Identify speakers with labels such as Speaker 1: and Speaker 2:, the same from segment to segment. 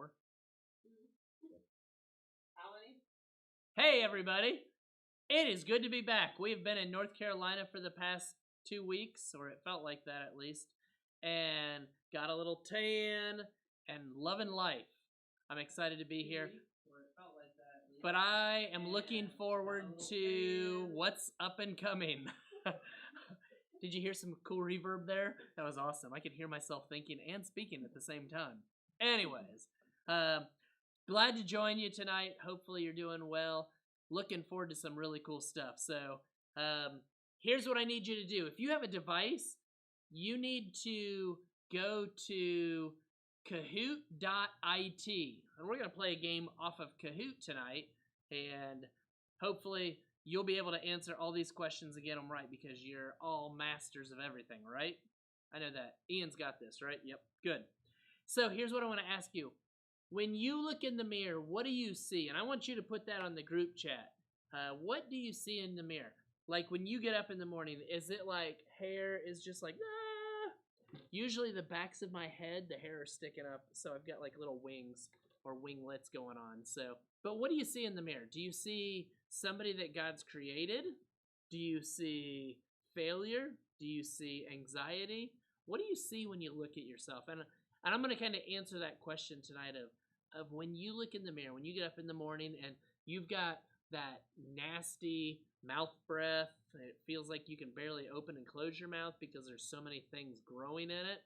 Speaker 1: 4.
Speaker 2: How many?
Speaker 1: Hey, everybody. It is good to be back. We've been in North Carolina for the past 2 weeks, or it felt like that at least, and got a little tan and loving life. I'm excited to be here. But I am looking forward to what's up and coming. Did you hear some cool reverb there? That was awesome. I could hear myself thinking and speaking at the same time. Anyways, glad to join you tonight. Hopefully you're doing well. Looking forward to some really cool stuff. So here's what I need you to do. If you have a device, you need to go to Kahoot.it. And we're going to play a game off of Kahoot tonight. And hopefully you'll be able to answer all these questions and get them right because you're all masters of everything, right? I know that. Ian's got this, right? Yep, good. So here's what I want to ask you. When you look in the mirror, what do you see? And I want you to put that on the group chat. What do you see in the mirror? Like when you get up in the morning, is it like hair is just like, ah? Usually the backs of my head, the hair are sticking up, so I've got like little wings or winglets going on. So, but what do you see in the mirror? Do you see somebody that God's created? Do you see failure? Do you see anxiety? What do you see when you look at yourself? And I'm going to kind of answer that question tonight of when you look in the mirror, when you get up in the morning and you've got that nasty mouth breath, it feels like you can barely open and close your mouth because there's so many things growing in it,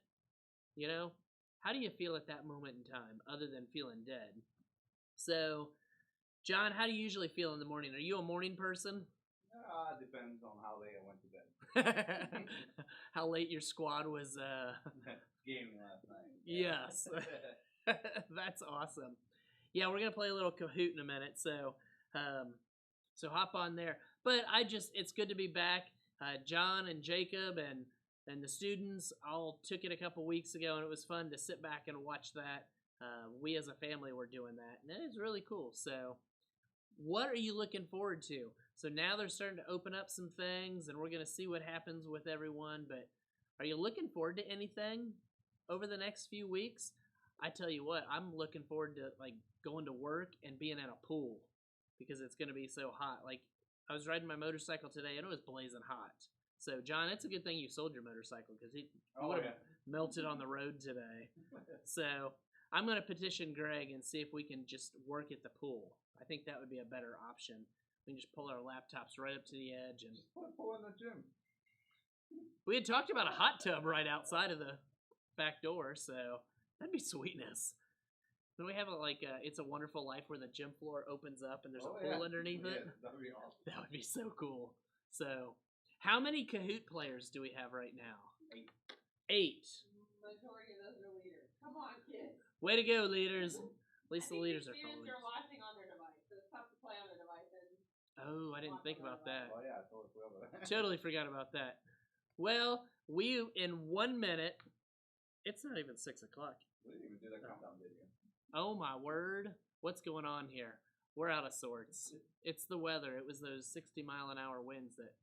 Speaker 1: you know? How do you feel at that moment in time other than feeling dead? So, John, how do you usually feel in the morning? Are you a morning person?
Speaker 3: Depends on how late I went to bed.
Speaker 1: How late your squad was
Speaker 3: gaming last night.
Speaker 1: Yes. That's awesome. Yeah, we're going to play a little Kahoot in a minute, so hop on there. But it's good to be back. John and Jacob and the students all took it a couple weeks ago, and it was fun to sit back and watch that. We as a family were doing that, and it is really cool. So what are you looking forward to? So now they're starting to open up some things, and we're going to see what happens with everyone. But are you looking forward to anything over the next few weeks? I tell you what, I'm looking forward to like going to work and being at a pool because it's going to be so hot. Like I was riding my motorcycle today, and it was blazing hot. So, John, it's a good thing you sold your motorcycle because he would have melted on the road today. So, I'm going to petition Greg and see if we can just work at the pool. I think that would be a better option. We can just pull our laptops right up to the edge. And
Speaker 3: just put a pool in the gym.
Speaker 1: We had talked about a hot tub right outside of the back door, so that'd be sweetness. Then we have It's a Wonderful Life where the gym floor opens up and there's a pool underneath it.
Speaker 3: That would be awesome.
Speaker 1: That would be so cool. So, how many Kahoot players do we have right now? 8.
Speaker 2: Majority of those are leaders. Come on, kids.
Speaker 1: Way to go, leaders. At least the leaders are
Speaker 2: students
Speaker 1: following.
Speaker 2: are watching on their device, so it's tough to play on their devices.
Speaker 1: Oh, I didn't think about that.
Speaker 3: Oh, yeah, I totally forgot about that.
Speaker 1: Totally forgot about that. Well, in 1 minute, it's not even 6 o'clock.
Speaker 3: We didn't even do that countdown video.
Speaker 1: Oh, my word. What's going on here? We're out of sorts. It's the weather. It was those 60-mile-an-hour winds that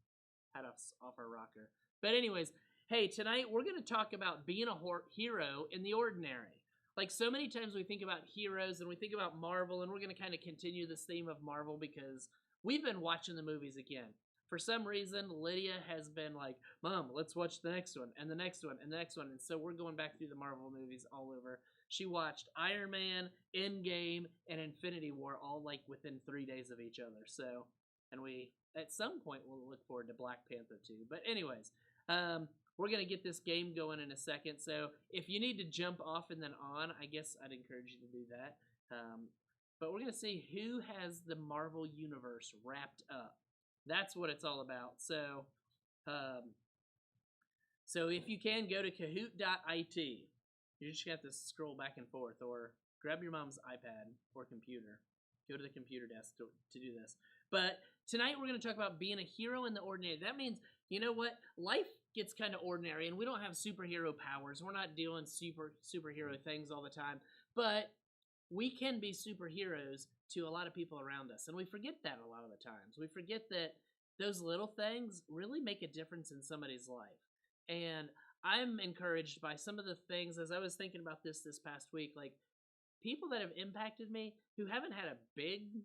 Speaker 1: had us off our rocker. But anyways, hey, tonight we're going to talk about being a hero in the ordinary. Like so many times we think about heroes and we think about Marvel, and we're going to kind of continue this theme of Marvel because we've been watching the movies again. For some reason, Lydia has been like, Mom, let's watch the next one, and the next one, and the next one. And so we're going back through the Marvel movies all over. She watched Iron Man, Endgame, and Infinity War all like within 3 days of each other. So, and we, at some point, we'll look forward to Black Panther 2. But anyways, we're going to get this game going in a second. So if you need to jump off and then on, I guess I'd encourage you to do that. But we're going to see who has the Marvel Universe wrapped up. That's what it's all about. So, so if you can, go to Kahoot.it. You just have to scroll back and forth or grab your mom's iPad or computer. Go to the computer desk to do this. But tonight we're going to talk about being a hero in the ordinary. That means, you know what? Life gets kind of ordinary, and we don't have superhero powers. We're not doing superhero things all the time. But we can be superheroes to a lot of people around us, and we forget that a lot of the times. We forget that those little things really make a difference in somebody's life. And I'm encouraged by some of the things, as I was thinking about this past week, like people that have impacted me who haven't had a big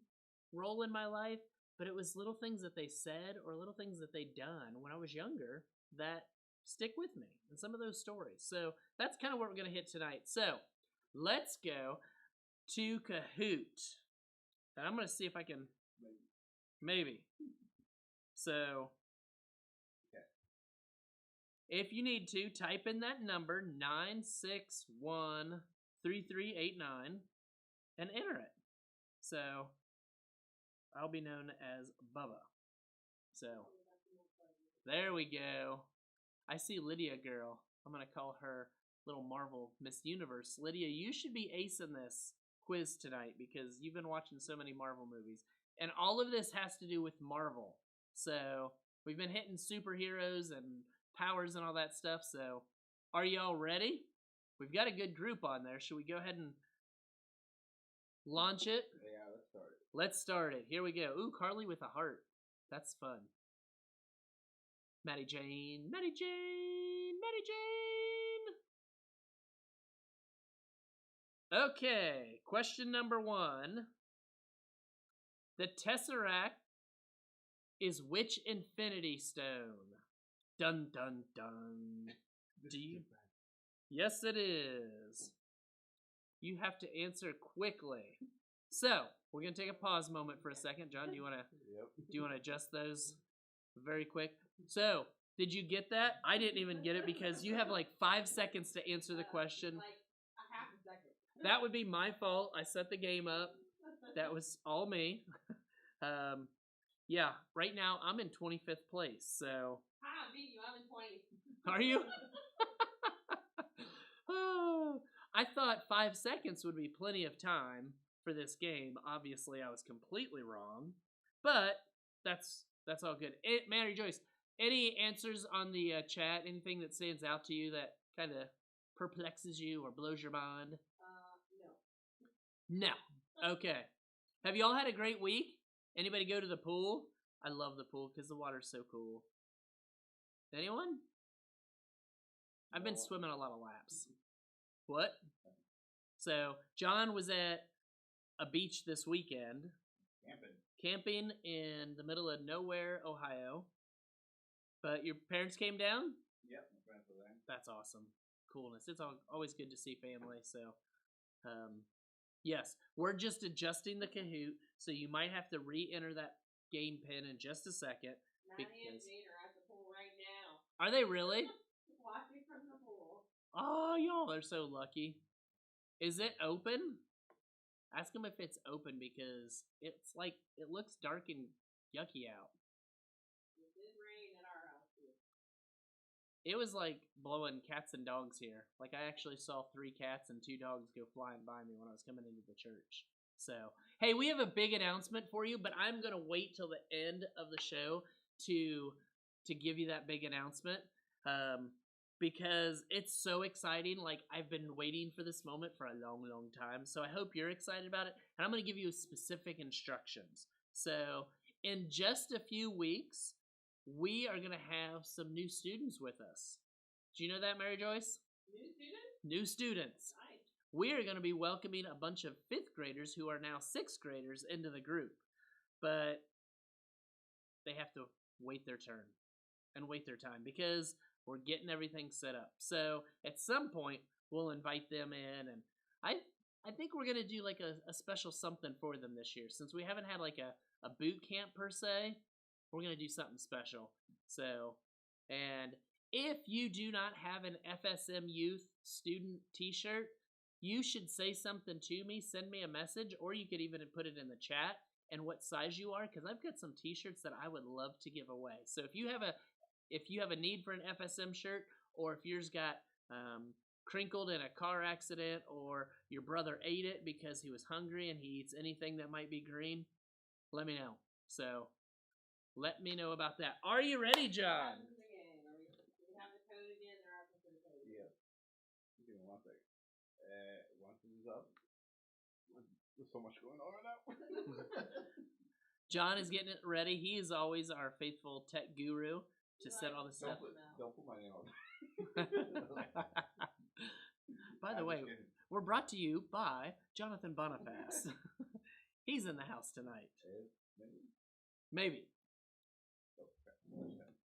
Speaker 1: role in my life, but it was little things that they said or little things that they'd done when I was younger that stick with me and some of those stories. So that's kind of what we're going to hit tonight. So let's go to Kahoot. And I'm going to see if I can. Maybe. So if you need to, type in that number 9613389 and enter it. So I'll be known as Bubba. So there we go. I see Lydia girl. I'm going to call her little Marvel Miss Universe. Lydia, you should be acing this quiz tonight because you've been watching so many Marvel movies. And all of this has to do with Marvel. So we've been hitting superheroes and powers and all that stuff. So are y'all ready? We've got a good group on there. Should we go ahead and launch it?
Speaker 3: Yeah, let's start it.
Speaker 1: Let's start it. Here we go. Ooh, Carly with a heart. That's fun. Maddie Jane, Maddie Jane, Maddie Jane. Okay, question number 1. The Tesseract is which Infinity Stone? Dun dun dun. Do you? Yes, it is. You have to answer quickly. So we're gonna take a pause moment for a second. John, do you wanna adjust those very quick? So did you get that? I didn't even get it because you have like 5 seconds to answer the question.
Speaker 2: Like a half a second.
Speaker 1: That would be my fault. I set the game up. That was all me. Yeah, right now I'm in 25th place, so.
Speaker 2: I beat you. I'm in 20.
Speaker 1: Are you? Oh, I thought 5 seconds would be plenty of time for this game. Obviously, I was completely wrong, but that's all good. Mary Joyce, any answers on the chat? Anything that stands out to you that kind of perplexes you or blows your mind?
Speaker 2: No.
Speaker 1: No. Okay. Have you all had a great week? Anybody go to the pool? I love the pool because the water's so cool. Anyone? I've been swimming a lot of laps. What? So, John was at a beach this weekend. Camping in the middle of nowhere, Ohio. But your parents came down?
Speaker 3: Yep, my parents were there.
Speaker 1: That's awesome. Coolness. It's always good to see family. So, yes, we're just adjusting the Kahoot, so you might have to re-enter that game pin in just a second.
Speaker 2: Maddie and Jane are at the pool right now.
Speaker 1: Are they really?
Speaker 2: Watching from the pool.
Speaker 1: Oh, y'all are so lucky. Is it open? Ask them if it's open because it's like it looks dark and yucky out.
Speaker 2: It did rain at our house too.
Speaker 1: It was like blowing cats and dogs here. Like I actually saw 3 cats and 2 dogs go flying by me when I was coming into the church. So, hey, we have a big announcement for you, but I'm going to wait till the end of the show to give you that big announcement because it's so exciting. Like, I've been waiting for this moment for a long, long time, so I hope you're excited about it, and I'm going to give you specific instructions. So, in just a few weeks, we are going to have some new students with us. Do you know that, Mary Joyce?
Speaker 2: New students?
Speaker 1: New students.
Speaker 2: Nice.
Speaker 1: We are going to be welcoming a bunch of 5th graders who are now 6th graders into the group. But they have to wait their turn and wait their time because we're getting everything set up. So at some point, we'll invite them in. And I think we're going to do like a special something for them this year. Since we haven't had like a boot camp per se, we're going to do something special. So, and if you do not have an FSM Youth student t-shirt, you should say something to me, send me a message, or you could even put it in the chat and what size you are, because I've got some t-shirts that I would love to give away. So if you have a need for an FSM shirt, or if yours got crinkled in a car accident, or your brother ate it because he was hungry and he eats anything that might be green, let me know. So let me know about that. Are you ready, John?
Speaker 2: Do we have the code again? They're asking for the code.
Speaker 3: Yeah. Give me 1 second. Once this is up, there's so much going on right now.
Speaker 1: John is getting it ready. He is always our faithful tech guru to set all the stuff.
Speaker 3: Don't put my name on.
Speaker 1: By the way, were brought to you by Jonathan Boniface. He's in the house tonight. Maybe.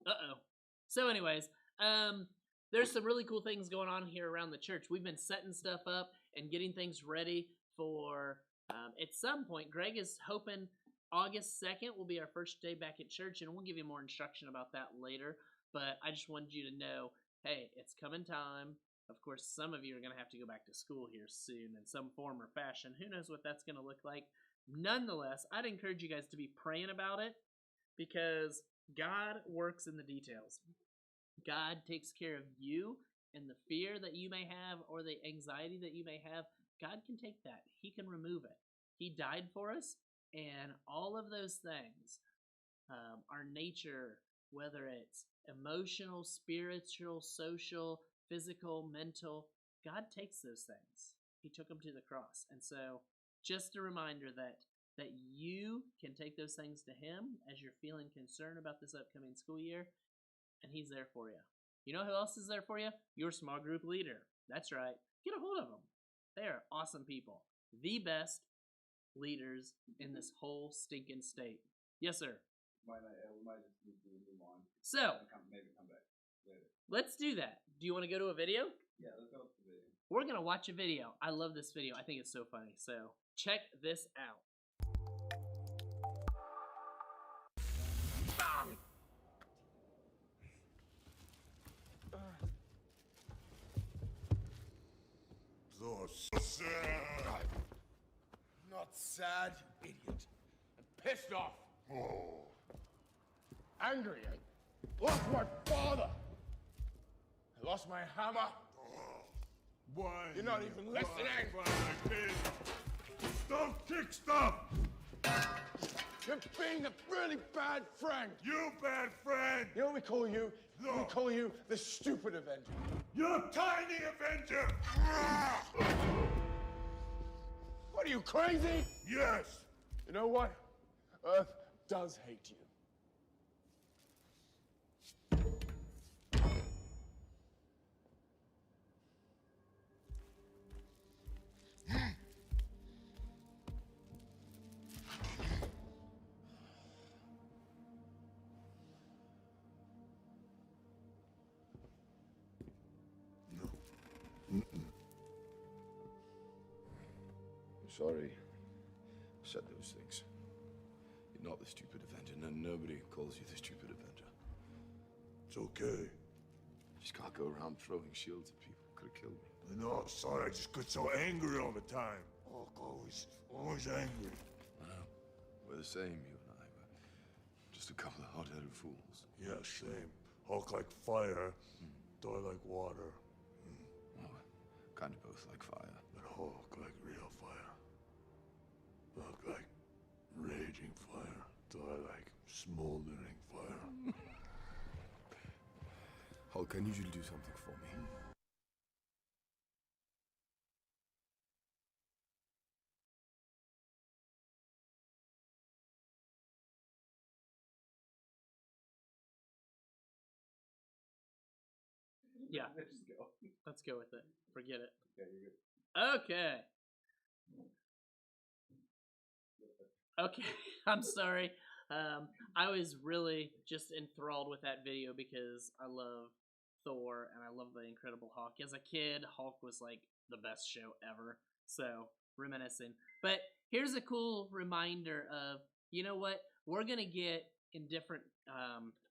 Speaker 1: Uh-oh. So anyways, there's some really cool things going on here around the church. We've been setting stuff up and getting things ready for, at some point, Greg is hoping August 2nd will be our first day back at church, and we'll give you more instruction about that later. But I just wanted you to know, hey, it's coming time. Of course, some of you are going to have to go back to school here soon in some form or fashion. Who knows what that's going to look like? Nonetheless, I'd encourage you guys to be praying about it because God works in the details. God takes care of you and the fear that you may have or the anxiety that you may have. God can take that. He can remove it. He died for us, and all of those things, our nature, whether it's emotional, spiritual, social, physical, mental, God takes those things. He took them to the cross. And so just a reminder that you can take those things to Him as you're feeling concerned about this upcoming school year, and He's there for you. You know who else is there for you? Your small group leader. That's right. Get a hold of them. They are awesome people. The best leaders in this whole stinking state. Yes, sir.
Speaker 3: We might just need to move on.
Speaker 1: So,
Speaker 3: Maybe come back later.
Speaker 1: let's do that. Do you want to go to a video?
Speaker 3: Yeah, let's go to the video.
Speaker 1: We're going to watch a video. I love this video. I think it's so funny. So, check this out.
Speaker 4: So sad.
Speaker 5: Not sad, you idiot. I'm pissed off.
Speaker 4: Oh.
Speaker 5: Angry. I lost my father. I lost my hammer.
Speaker 4: Why?
Speaker 5: You're not even listening.
Speaker 4: Don't kick stuff.
Speaker 5: You're being a really bad friend.
Speaker 4: You bad friend.
Speaker 5: You know what we call you?
Speaker 4: No.
Speaker 5: We call you the stupid Avenger.
Speaker 4: You're tiny Avenger.
Speaker 5: What are you, crazy?
Speaker 4: Yes.
Speaker 5: You know what? Earth does hate you.
Speaker 6: I'm sorry I said those things. You're not the stupid Avenger. No, nobody calls you the stupid Avenger.
Speaker 4: It's okay.
Speaker 6: You just can't go around throwing shields at people. Could have killed me.
Speaker 4: I know. Sorry. I just get so angry all the time. Oh, always angry.
Speaker 6: I know. We're the same, you and I. We're just a couple of hot-headed fools.
Speaker 4: Yeah, same. Hulk like fire. Thor like water.
Speaker 6: Well, we're kind of both like fire.
Speaker 4: But Hulk like real fire. Hulk like raging fire. Thor like smoldering fire.
Speaker 6: Hulk, I need you to do something for me.
Speaker 1: Yeah,
Speaker 3: Let's just go.
Speaker 1: let's go with it. Forget it.
Speaker 3: Okay, you're good.
Speaker 1: Okay. Okay, I'm sorry. I was really just enthralled with that video because I love Thor and I love the Incredible Hulk. As a kid, Hulk was like the best show ever. So, reminiscing. But here's a cool reminder of, you know what? We're going to get in different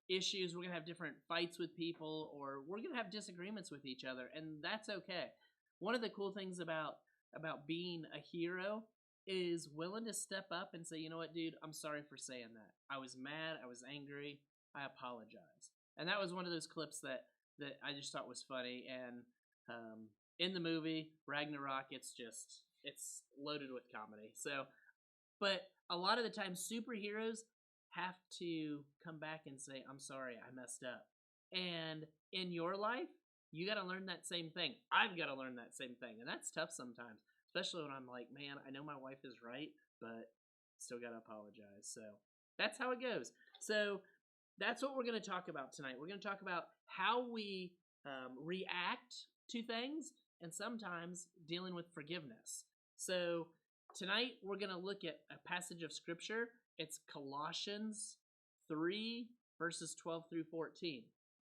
Speaker 1: issues. We're going to have different fights with people, or we're going to have disagreements with each other, and that's okay. One of the cool things about being a hero is willing to step up and say, you know what, dude, I'm sorry for saying that. I was mad. I was angry. I apologize. And that was one of those clips that I just thought was funny. And in the movie Ragnarok, it's loaded with comedy. So, but a lot of the time, superheroes have to come back and say, I'm sorry, I messed up. And in your life, you got to learn that same thing. I've got to learn that same thing. And that's tough sometimes, especially when I'm like, man, I know my wife is right, but still got to apologize. So that's how it goes. So that's what we're going to talk about tonight. We're going to talk about how we react to things and sometimes dealing with forgiveness. So tonight we're going to look at a passage of scripture. It's Colossians 3, verses 12 through 14.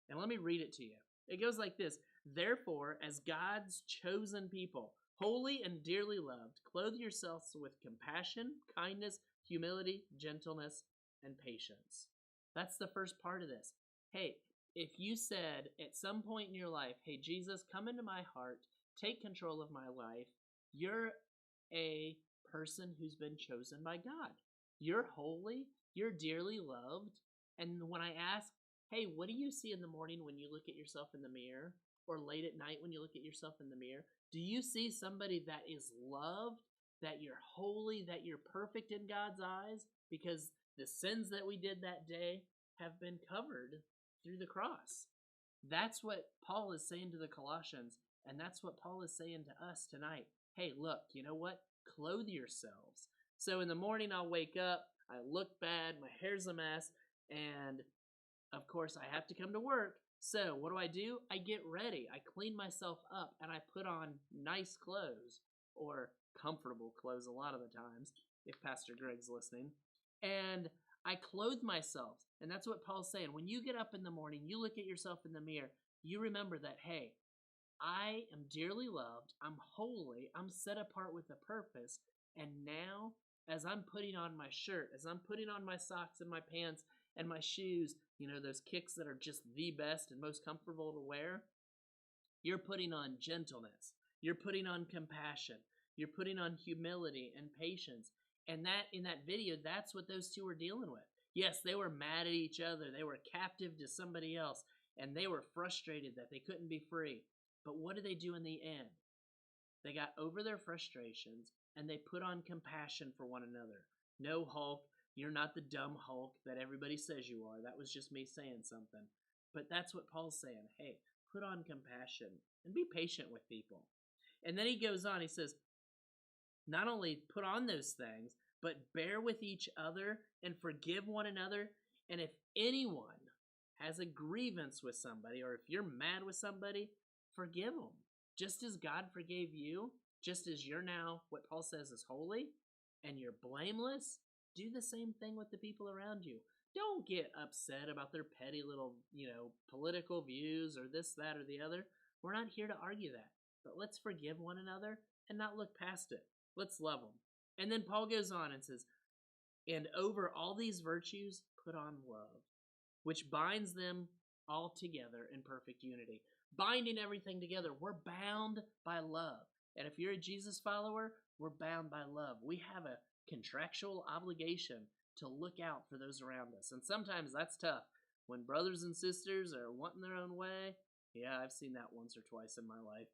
Speaker 1: And let me read it to you. It goes like this: Therefore, as God's chosen people, holy and dearly loved, clothe yourselves with compassion, kindness, humility, gentleness, and patience. That's the first part of this. Hey, if you said at some point in your life, hey, Jesus, come into my heart, take control of my life, you're a person who's been chosen by God. You're holy, you're dearly loved. And when I ask, hey, what do you see in the morning when you look at yourself in the mirror? Or late at night when you look at yourself in the mirror? Do you see somebody that is loved, that you're holy, that you're perfect in God's eyes? Because the sins that we did that day have been covered through the cross. That's what Paul is saying to the Colossians, and that's what Paul is saying to us tonight. Hey, look, you know what? Clothe yourselves. So in the morning I'll wake up, I look bad, my hair's a mess, and of course I have to come to work. So what do? I get ready. I clean myself up, and I put on nice clothes, or comfortable clothes a lot of the times, if Pastor Greg's listening. And I clothe myself. And that's what Paul's saying. When you get up in the morning, you look at yourself in the mirror, you remember that, hey, I am dearly loved, I'm holy, I'm set apart with a purpose, and now, as I'm putting on my shirt, as I'm putting on my socks and my pants and my shoes, you know, those kicks that are just the best and most comfortable to wear, you're putting on gentleness, you're putting on compassion, you're putting on humility and patience. And that in that video, that's what those two were dealing with. Yes, they were mad at each other. They were captive to somebody else, and they were frustrated that they couldn't be free. But what did they do in the end? They got over their frustrations, and they put on compassion for one another. No, Hulk, you're not the dumb Hulk that everybody says you are. That was just me saying something. But that's what Paul's saying. Hey, put on compassion and be patient with people. And then he goes on, he says, not only put on those things, but bear with each other and forgive one another. And if anyone has a grievance with somebody, or if you're mad with somebody, forgive them. Just as God forgave you, just as you're now, what Paul says is holy, and you're blameless, do the same thing with the people around you. Don't get upset about their petty little, political views or this, that, or the other. We're not here to argue that. But let's forgive one another and not look past it. Let's love them. And then Paul goes on and says, and over all these virtues, put on love, which binds them all together in perfect unity. Binding everything together. We're bound by love. And if you're a Jesus follower, we're bound by love. We have a contractual obligation to look out for those around us. And sometimes that's tough. When brothers and sisters are wanting their own way, yeah, I've seen that once or twice in my life.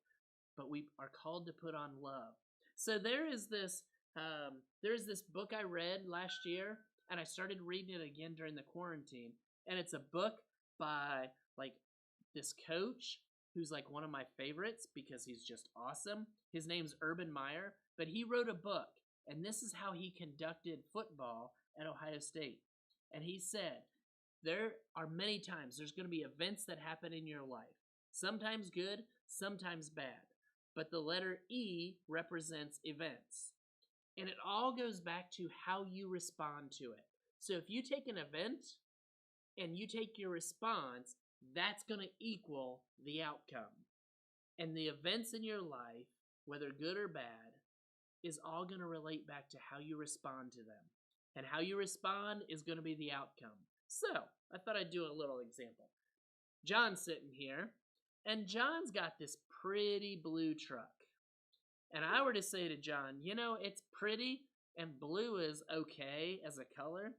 Speaker 1: But we are called to put on love. So there's this book I read last year, and I started reading it again during the quarantine. And it's a book by this coach who's one of my favorites because he's just awesome. His name's Urban Meyer, but he wrote a book, and this is how he conducted football at Ohio State. And he said, there are many times there's going to be events that happen in your life, sometimes good, sometimes bad. But the letter E represents events. And it all goes back to how you respond to it. So if you take an event and you take your response, that's going to equal the outcome. And the events in your life, whether good or bad, is all going to relate back to how you respond to them. And how you respond is going to be the outcome. So I thought I'd do a little example. John's sitting here, and John's got this pretty blue truck. And I were to say to John, it's pretty and blue is okay as a color,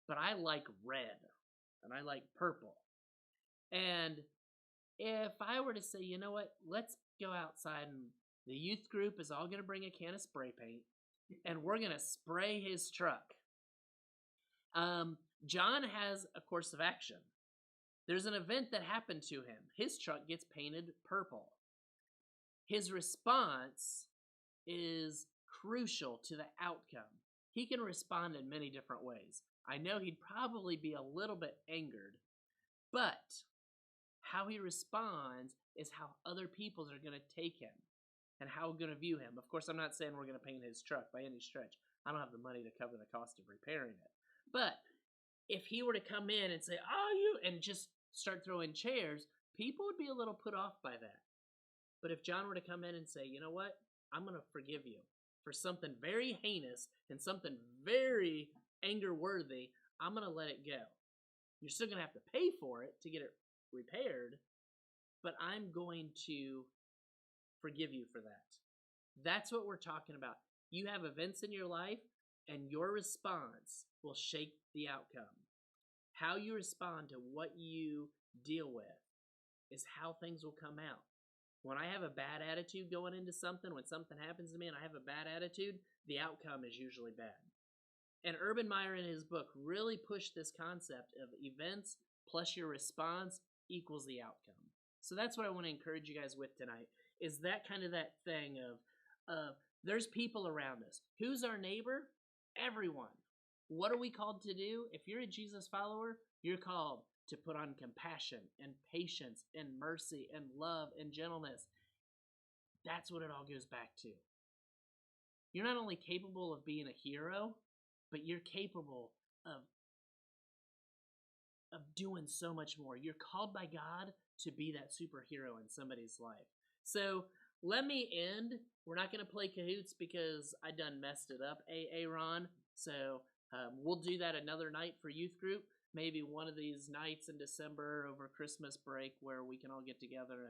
Speaker 1: but I like red and I like purple. And if I were to say, you know what, let's go outside and the youth group is all going to bring a can of spray paint and we're going to spray his truck. John has a course of action. There's an event that happened to him. His truck gets painted purple. His response is crucial to the outcome. He can respond in many different ways. I know he'd probably be a little bit angered, but how he responds is how other people are going to take him. and how we're going to view him. Of course, I'm not saying we're going to paint his truck by any stretch. I don't have the money to cover the cost of repairing it. But if he were to come in and say, "Oh, you," and just start throwing chairs, people would be a little put off by that. But if John were to come in and say, "You know what? I'm going to forgive you for something very heinous and something very anger-worthy. I'm going to let it go. You're still going to have to pay for it to get it repaired, but I'm going to forgive you for that." That's what we're talking about. You have events in your life, and your response will shape the outcome. How you respond to what you deal with is how things will come out. When I have a bad attitude going into something, when something happens to me and I have a bad attitude, the outcome is usually bad. And Urban Meyer in his book really pushed this concept of events plus your response equals the outcome. So that's what I want to encourage you guys with tonight, is that kind of that thing of there's people around us. Who's our neighbor? Everyone. What are we called to do? If you're a Jesus follower, you're called to put on compassion and patience and mercy and love and gentleness. That's what it all goes back to. You're not only capable of being a hero, but you're capable of doing so much more. You're called by God to be that superhero in somebody's life. So let me end. We're not going to play Cahoots because I done messed it up, Ron. So we'll do that another night for youth group. Maybe one of these nights in December over Christmas break where we can all get together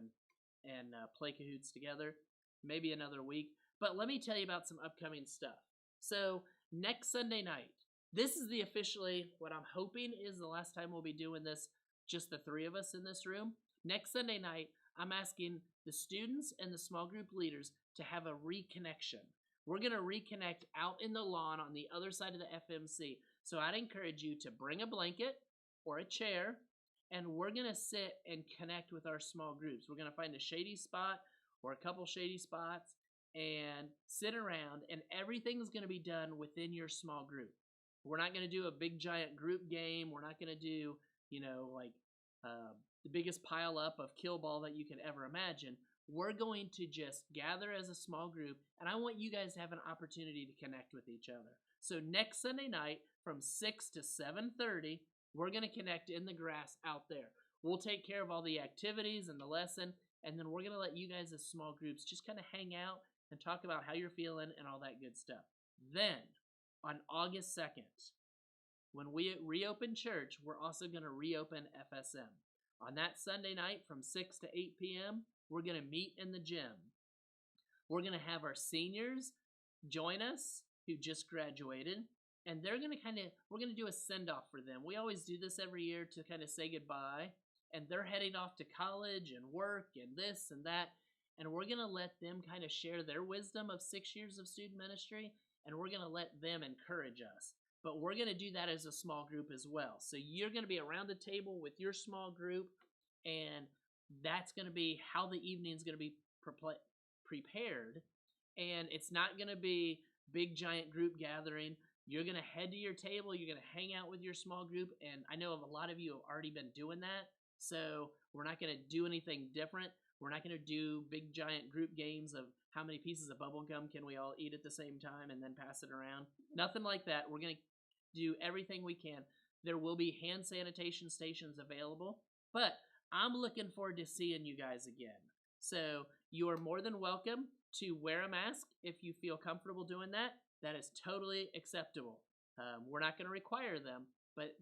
Speaker 1: and play Cahoots together. Maybe another week. But let me tell you about some upcoming stuff. So next Sunday night, this is the officially, what I'm hoping is the last time we'll be doing this, just the three of us in this room. Next Sunday night, I'm asking the students and the small group leaders to have a reconnection. We're going to reconnect out in the lawn on the other side of the FMC. So I'd encourage you to bring a blanket or a chair, and we're going to sit and connect with our small groups. We're going to find a shady spot or a couple shady spots and sit around, and everything's going to be done within your small group. We're not going to do a big giant group game. We're not going to do, like the biggest pile up of kill ball that you can ever imagine. We're going to just gather as a small group, and I want you guys to have an opportunity to connect with each other. So next Sunday night from 6 to 7:30, we're going to connect in the grass out there. We'll take care of all the activities and the lesson, and then we're going to let you guys as small groups just kind of hang out and talk about how you're feeling and all that good stuff. Then, on August 2nd, when we reopen church, we're also going to reopen FSM. On that Sunday night from 6 to 8 p.m., we're going to meet in the gym. We're going to have our seniors join us who just graduated, and they're going to we're going to do a send-off for them. We always do this every year to kind of say goodbye, and they're heading off to college and work and this and that, and we're going to let them kind of share their wisdom of 6 years of student ministry, and we're going to let them encourage us. But we're going to do that as a small group as well. So you're going to be around the table with your small group, and that's going to be how the evening is going to be prepared. And it's not going to be big giant group gathering. You're going to head to your table. You're going to hang out with your small group. And I know a lot of you have already been doing that. So we're not going to do anything different. We're not going to do big giant group games of how many pieces of bubble gum can we all eat at the same time and then pass it around. Nothing like that. We're going to do everything we can. There will be hand sanitation stations available, but I'm looking forward to seeing you guys again. So you are more than welcome to wear a mask if you feel comfortable doing that. That is totally acceptable. We're not going to require them, but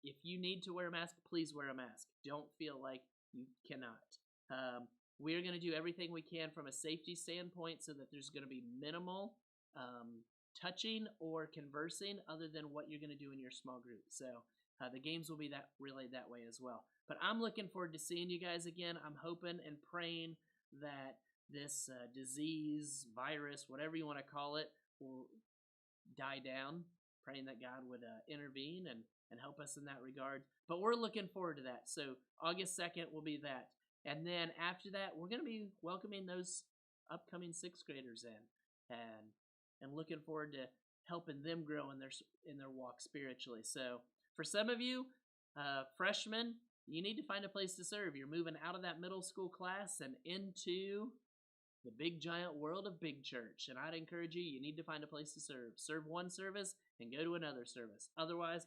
Speaker 1: if you need to wear a mask, please wear a mask. Don't feel like you cannot. We're going to do everything we can from a safety standpoint so that there's going to be minimal touching or conversing other than what you're going to do in your small group. So the games will be relayed that way as well. But I'm looking forward to seeing you guys again. I'm hoping and praying that this disease, virus, whatever you want to call it, will die down. Praying that God would intervene and help us in that regard. But we're looking forward to that. So August 2nd will be that. And then after that, we're going to be welcoming those upcoming 6th graders in and looking forward to helping them grow in their walk spiritually. So for some of you, freshmen, you need to find a place to serve. You're moving out of that middle school class and into the big giant world of big church. And I'd encourage you, you need to find a place to serve. Serve one service and go to another service. Otherwise,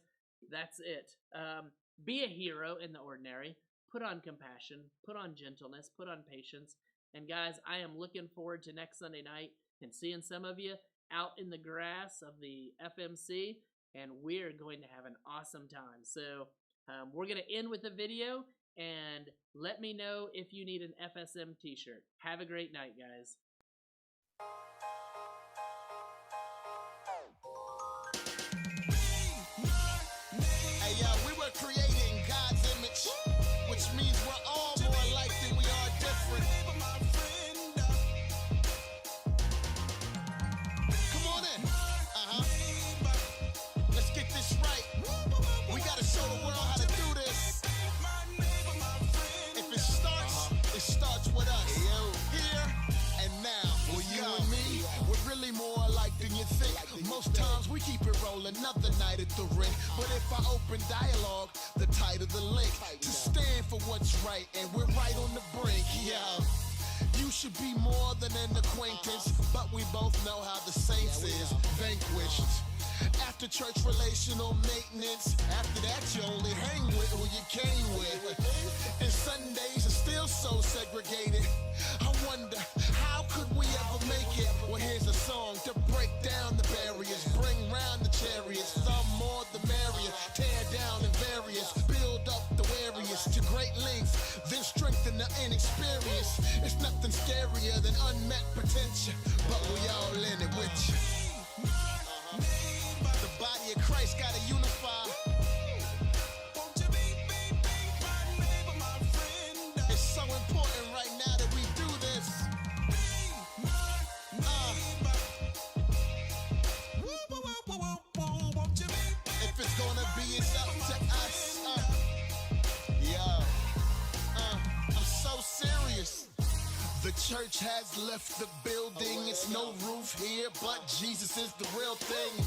Speaker 1: that's it. Be a hero in the ordinary. Put on compassion, put on gentleness, put on patience. And guys, I am looking forward to next Sunday night and seeing some of you out in the grass of the FMC, and we're going to have an awesome time. So we're going to end with a video, and let me know if you need an FSM t-shirt. Have a great night, guys.
Speaker 7: Hey, yo, we were created in God's image, which means we're all more alike than we are different. Come on in. Let's get this right. We gotta show the world how to do this. If it starts with us. Here and now. Well, you and me, we're really more alike than you think. Most times we keep it rolling, another night at the ring. But if I open dialogue, the title, the link, to stand for what's right, and we're right on the brink, yeah. You should be more than an acquaintance, but we both know how the saints is vanquished. After church relational maintenance, after that you only hang with who you came with. And Sundays are still so segregated. I wonder, how could we ever make it? Well, here's a song to break down the barriers, bring round the chariots, some more the merrier, tear down the various, build up the warriors to great lengths, then strengthen the inexperienced. It's nothing scarier than unmet potential, but we all in it with you. The body of Christ gotta unify. It's so important right now that we do this. If it's gonna be, it's up to us. I'm so serious. The church has left the building. It's no roof here, but Jesus is the real thing.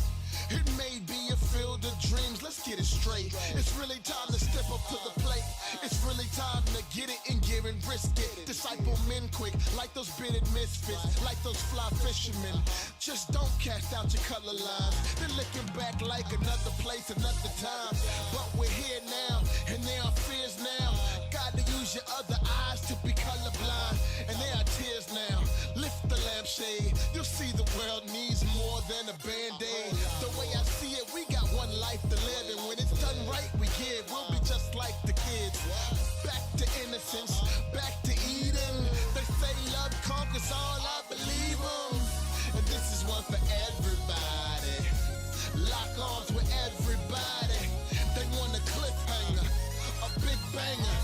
Speaker 7: It may be a field of dreams, let's get it straight. It's really time to step up to the plate. It's really time to get it in gear and risk it. Disciple men quick, like those bearded misfits, like those fly fishermen. Just don't cast out your color lines. They're looking back like another place, another time. But we're here now, and there are fears now. Gotta use your other eyes to be colorblind. And there are tears now. Lift the lampshade. You'll see the world needs more than a band-aid. The way I see it, we got one life to live, and when it's done right, we give. We'll be just like the kids. Back to innocence, back to Eden. They say love conquers all, I believe them. And this is one for everybody. Lock arms with everybody. They want a cliffhanger, a big banger,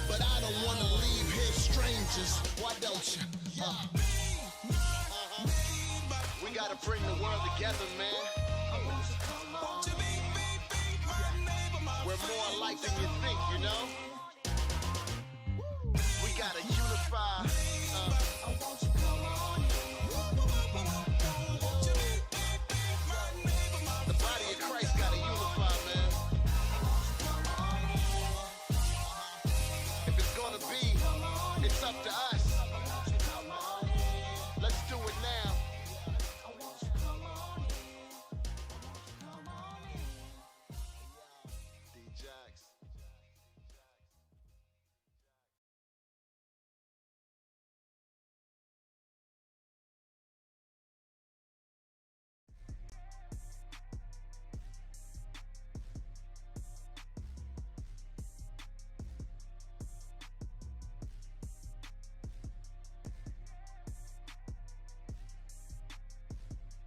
Speaker 7: but I don't want to leave here strangers. Why don't you? We gotta bring the world together, man. We're more alike than you think, you know? We gotta unify.